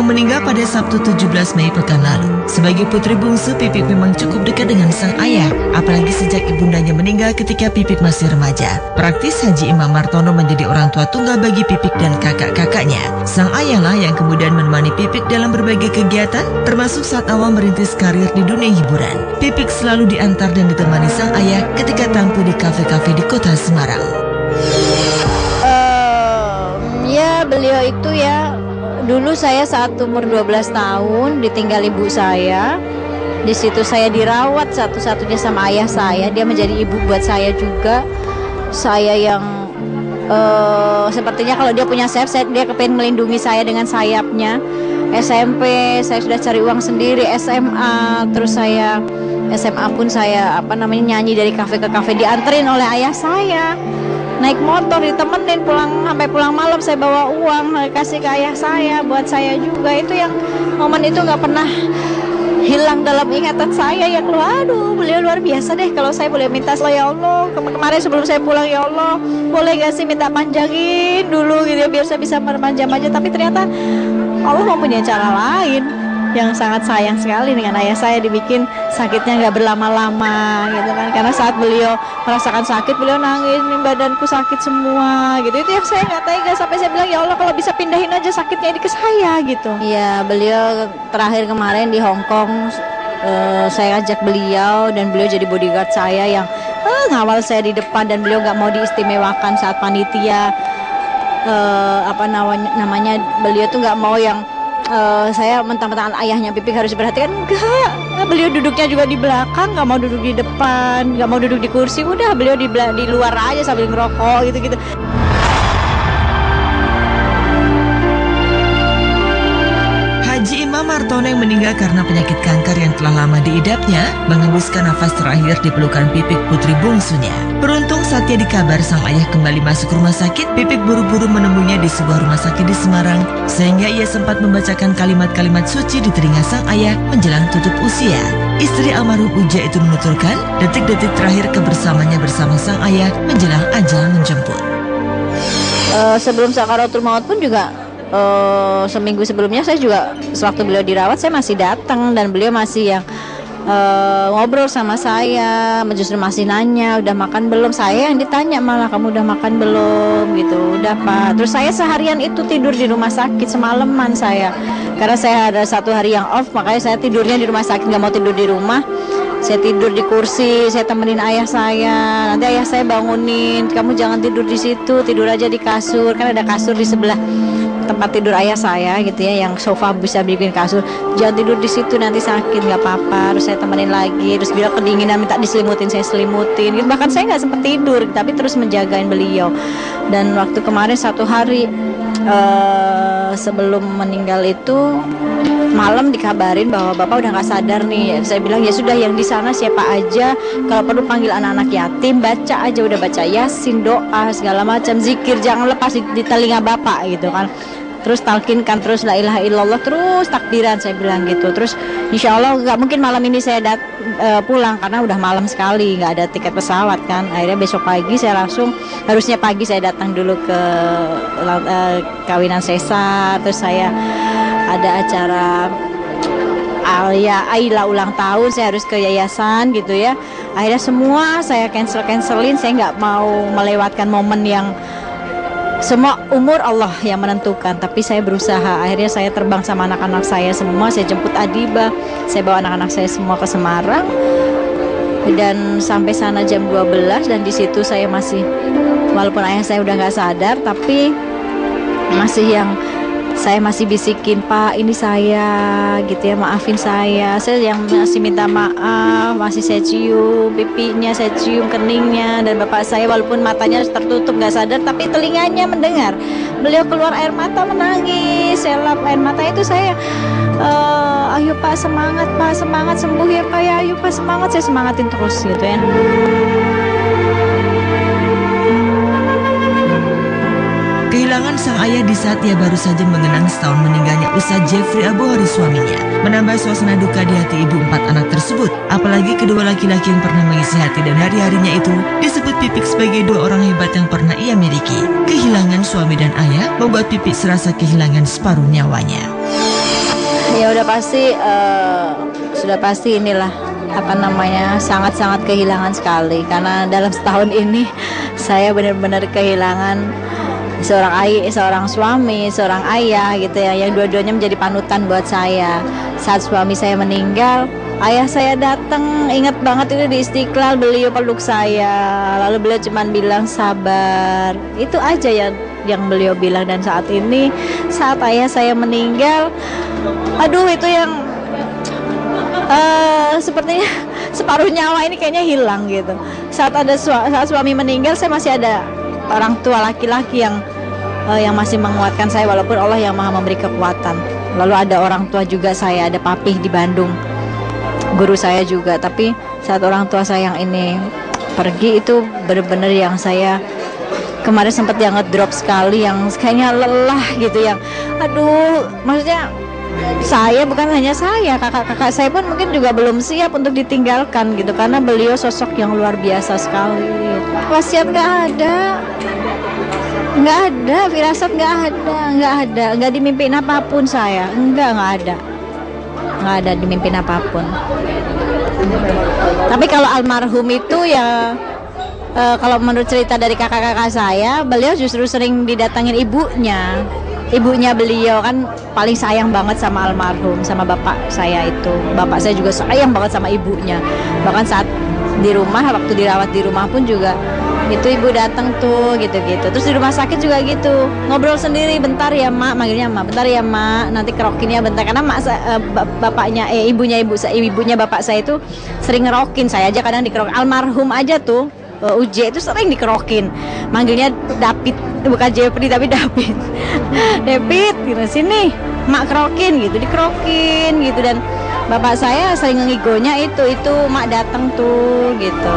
yang meninggal pada Sabtu 17 Mei pekan lalu. Sebagai putri bungsu, Pipik memang cukup dekat dengan sang ayah, apalagi sejak ibundanya meninggal ketika Pipik masih remaja. Praktis Haji Imam Martono menjadi orang tua tunggal bagi Pipik dan kakak-kakaknya. Sang ayahlah yang kemudian menemani Pipik dalam berbagai kegiatan, termasuk saat awal merintis karir di dunia hiburan. Pipik selalu diantar dan ditemani sang ayah ketika tampil di kafe-kafe di kota Semarang. Ya, beliau itu ya, dulu saya saat umur 12 tahun ditinggal ibu saya. Di situ saya dirawat satu-satunya sama ayah saya. Dia menjadi ibu buat saya juga. Saya yang sepertinya kalau dia punya sayap, dia kepengen melindungi saya dengan sayapnya. SMP saya sudah cari uang sendiri, SMA, terus saya SMA pun saya nyanyi dari kafe ke kafe, dianterin oleh ayah saya. Naik motor ditemenin sampai pulang malam, saya bawa uang kasih ke ayah saya buat saya juga. Itu yang momen itu nggak pernah hilang dalam ingatan saya. Yang aduh, beliau luar biasa deh. Kalau saya boleh minta, ya Allah, kemarin sebelum saya pulang, ya Allah, boleh gak sih minta panjangin dulu gitu ya, biar saya bisa bermanja-manja. Tapi ternyata Allah mempunyai cara lain yang sangat sayang sekali dengan ayah saya, dibikin sakitnya nggak berlama-lama gitu kan. Karena saat beliau merasakan sakit, beliau nangis, badanku sakit semua gitu. Itu yang saya nggak tega, sampai saya bilang, ya Allah, kalau bisa pindahin aja sakitnya ini ke saya gitu. Iya, beliau terakhir kemarin di Hong Kong, saya ajak beliau dan beliau jadi bodyguard saya yang ngawal saya di depan, dan beliau nggak mau diistimewakan saat panitia. Namanya beliau tuh nggak mau yang saya mentang-mentang ayahnya Pipik harus diperhatikan. Enggak, beliau duduknya juga di belakang, nggak mau duduk di depan, nggak mau duduk di kursi, udah beliau di luar aja sambil ngerokok gitu-gitu. Haji Imam Martono yang meninggal karena penyakit kanker yang telah lama diidapnya mengembuskan nafas terakhir di pelukan Pipik, putri bungsunya. Beruntung saat ia dikabar sang ayah kembali masuk rumah sakit, Pipik buru-buru menemuinya di sebuah rumah sakit di Semarang, sehingga ia sempat membacakan kalimat-kalimat suci di telinga sang ayah menjelang tutup usia. Istri almarhum Uja itu menuturkan detik-detik terakhir kebersamaannya bersama sang ayah menjelang ajal menjemput. Sebelum sakaratul maut pun juga seminggu sebelumnya saya juga, sewaktu beliau dirawat, saya masih datang dan beliau masih yang ngobrol sama saya, justru masih nanya udah makan belum. Saya yang ditanya malah, kamu udah makan belum gitu. Udah Pak. Terus saya seharian itu tidur di rumah sakit semalaman saya, karena saya ada satu hari yang off, makanya saya tidurnya di rumah sakit, nggak mau tidur di rumah. Saya tidur di kursi, saya temenin ayah saya. Nanti ayah saya bangunin, kamu jangan tidur di situ, tidur aja di kasur, kan ada kasur di sebelah tempat tidur ayah saya gitu ya, yang sofa bisa bikin kasur. Jangan tidur di situ, nanti sakit, nggak apa-apa. Terus saya temenin lagi, terus bila kedinginan minta diselimutin, saya selimutin gitu. Bahkan saya nggak sempat tidur, tapi terus menjagain beliau. Dan waktu kemarin satu hari sebelum meninggal itu, malam dikabarin bahwa bapak udah nggak sadar nih. Saya bilang, ya sudah, yang di sana siapa aja, kalau perlu panggil anak-anak yatim, baca aja, udah baca Yasin, doa segala macam, zikir, jangan lepas di telinga bapak gitu kan. Terus talkinkan terus la ilaha illallah, terus takbiran, saya bilang gitu. Terus insya Allah nggak mungkin malam ini saya pulang, karena udah malam sekali, nggak ada tiket pesawat kan. Akhirnya besok pagi saya langsung, harusnya pagi saya datang dulu ke kawinan sesar. Terus saya ada acara Aila ulang tahun, saya harus ke yayasan gitu ya. Akhirnya semua saya cancelin, saya nggak mau melewatkan momen yang semua umur Allah yang menentukan, tapi saya berusaha. Akhirnya saya terbang sama anak-anak saya semua, saya jemput Adiba, saya bawa anak-anak saya semua ke Semarang, dan sampai sana jam 12, dan di situ saya masih, walaupun ayah saya udah nggak sadar, tapi saya masih bisikin, Pak, ini saya gitu ya, maafin saya yang masih minta maaf, masih saya cium pipinya, saya cium keningnya. Dan bapak saya walaupun matanya tertutup nggak sadar, tapi telinganya mendengar. Beliau keluar air mata, menangis, saya lap air mata itu, saya ayo Pak, semangat Pak, semangat, sembuh ya Pak ya, ayo Pak, semangat, saya semangatin terus gitu ya. Kehilangan sang ayah di saat ia baru saja mengenang setahun meninggalnya Ustadz Jeffrey Abu Haris, suaminya, menambah suasana duka di hati ibu 4 anak tersebut. Apalagi kedua laki-laki yang pernah mengisi hati dan hari-harinya itu disebut Pipik sebagai 2 orang hebat yang pernah ia miliki. Kehilangan suami dan ayah membuat Pipik serasa kehilangan separuh nyawanya. sudah pasti inilah apa namanya, sangat-sangat kehilangan sekali, karena dalam setahun ini saya benar-benar kehilangan seorang suami, seorang ayah gitu ya, yang dua-duanya menjadi panutan buat saya. Saat suami saya meninggal, ayah saya datang, ingat banget itu di Istiqlal, beliau peluk saya, lalu beliau cuma bilang sabar, itu aja yang beliau bilang. Dan saat ini, saat ayah saya meninggal, aduh itu yang sepertinya separuh nyawa ini kayaknya hilang gitu. Saat suami meninggal, saya masih ada orang tua laki-laki yang masih menguatkan saya, walaupun Allah yang maha memberi kekuatan. Lalu ada orang tua juga saya, ada papih di Bandung, guru saya juga. Tapi saat orang tua saya yang ini pergi, itu benar-benar yang saya kemarin sempat yang ngedrop sekali, yang kayaknya lelah gitu, yang aduh, maksudnya saya, bukan hanya saya, kakak-kakak saya pun mungkin juga belum siap untuk ditinggalkan gitu, karena beliau sosok yang luar biasa sekali. Wasiat nggak ada, firasat nggak ada, nggak dimimpin apapun saya, nggak ada dimimpin apapun. Tapi kalau almarhum itu ya, kalau menurut cerita dari kakak-kakak saya, beliau justru sering didatangin ibunya beliau, kan paling sayang banget sama almarhum, sama bapak saya itu. Bapak saya juga sayang banget sama ibunya. Bahkan saat di rumah, waktu dirawat di rumah pun juga itu ibu datang tuh gitu-gitu. Terus di rumah sakit juga gitu, ngobrol sendiri, bentar ya mak, manggilnya mak, bentar ya mak, nanti kerokinnya bentar, karena ibunya bapak saya itu sering ngerokin, saya aja kadang dikerokin. Almarhum aja tuh Uje itu sering dikerokin, manggilnya David, bukan Jeffrey tapi David. David, gitu, sini mak kerokin gitu, dikerokin gitu. Dan bapak saya sering ngigonya itu mak datang tuh gitu.